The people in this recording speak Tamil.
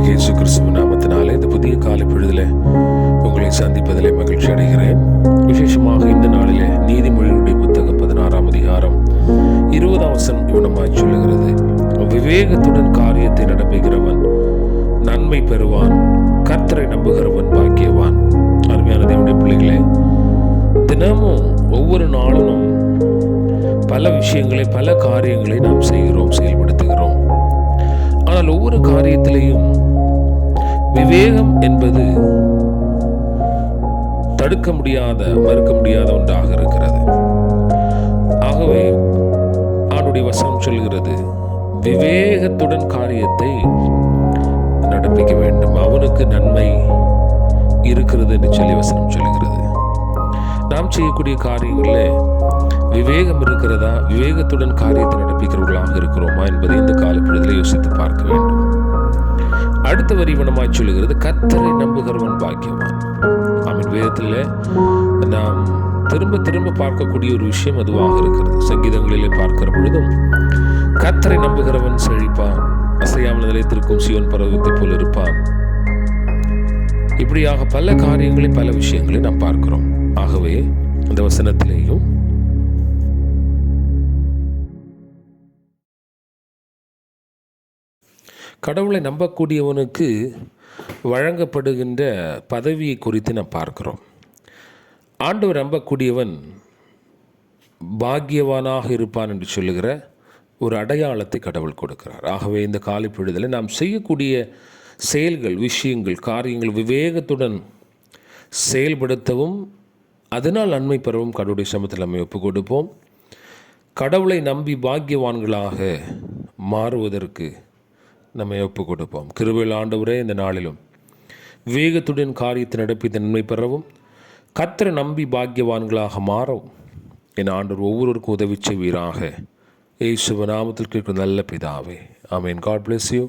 இயேசு கிறிஸ்துவின் நாமத்தினாலே இந்த புதிய காலை பொழுதிலே உங்களை சந்திப்பதிலே மகிழ்ச்சி அடைகிறேன். விசேஷமாக இந்த நாளிலே நீதிமொழிகளுடைய புத்தகம் 16ஆம் அதிகாரம் 20ஆம் வசனம் இவ்விதமாய் சொல்லுகிறது: விவேகத்துடன் காரியத்தை நடப்புகிறவன் நன்மை பெறுவான், கர்த்தரை நம்புகிறவன் பாக்கியவான். அருமையான தேவனுடைய பிள்ளைகளே, தினமும் ஒவ்வொரு நாளும் பல விஷயங்களை, பல காரியங்களை நாம் செய்கிறோம், செயல்படுத்துகிறோம். ஆனால் ஒவ்வொரு காரியத்திலேயும் விவேகம் என்பது தடுக்க முடியாத, மறுக்க முடியாத ஒன்றாக இருக்கிறது. ஆகவே ஆண்டுடைய வசனம் சொல்கிறது, விவேகத்துடன் காரியத்தை நடப்பிக்க வேண்டும், அவனுக்கு நன்மை இருக்கிறது என்று சொல்லி வசனம் சொல்கிறது. நாம் செய்யக்கூடிய காரியங்களில் விவேகம் இருக்கிறதா, விவேகத்துடன் காரியத்தை நடப்பிக்கிறவர்களாக இருக்கிறோமா என்பதை இந்த காலப்பொழுதில் யோசித்து பார்க்க வேண்டும். அடுத்த வரி இவனமாய் சொல்லுகிறது, கர்த்தரை நம்புகிறவன் பாக்கியவான். ஆமென். வேதத்தில் நாம் திரும்ப திரும்ப பார்க்கக்கூடிய ஒரு விஷயம் அதுவாக இருக்கிறது. சங்கீதங்களிலே பார்க்கிற பொழுதும் கர்த்தரை நம்புகிறவன் செழிப்பான், அசையாமல் நிலைத்திருக்கும் சீயோன் பர்வதத்தை போல் இருப்பான். இப்படியாக பல காரியங்களை, பல விஷயங்களை நாம் பார்க்கிறோம். ஆகவே இந்த வசனத்திலேயும் கடவுளை நம்பக்கூடியவனுக்கு வழங்கப்படுகின்ற பதவியை குறித்து நாம் பார்க்கிறோம். ஆண்டவர் நம்பக்கூடியவன் பாக்கியவானாக இருப்பான் என்று சொல்லுகிற ஒரு அடையாளத்தை கடவுள் கொடுக்கிறார். ஆகவே இந்த காலை பொழுதில் நாம் செய்யக்கூடிய செயல்கள், விஷயங்கள், காரியங்கள் விவேகத்துடன் செயல்படுத்தவும், அதனால் நன்மை பெறவும் கடவுளுடைய சமூகத்தில் நம்ம ஒப்பு கொடுப்போம். கடவுளை நம்பி பாக்கியவான்களாக மாறுவதற்கு நம்ம ஒப்பு கொடுப்போம். கிருபையுள்ள ஆண்டவரே, இந்த நாளிலும் விவேகத்துடன் காரியத்தை நடப்பி நன்மை பெறவும், கர்த்தரை நம்பி பாக்கியவான்களாக மாறவும் என் ஆண்டவர் ஒவ்வொருவருக்கும் உதவி செய்வீராக. இயேசுவின் நாமத்தில் கேட்கும் நல்ல பிதாவே, ஆமென். God bless you.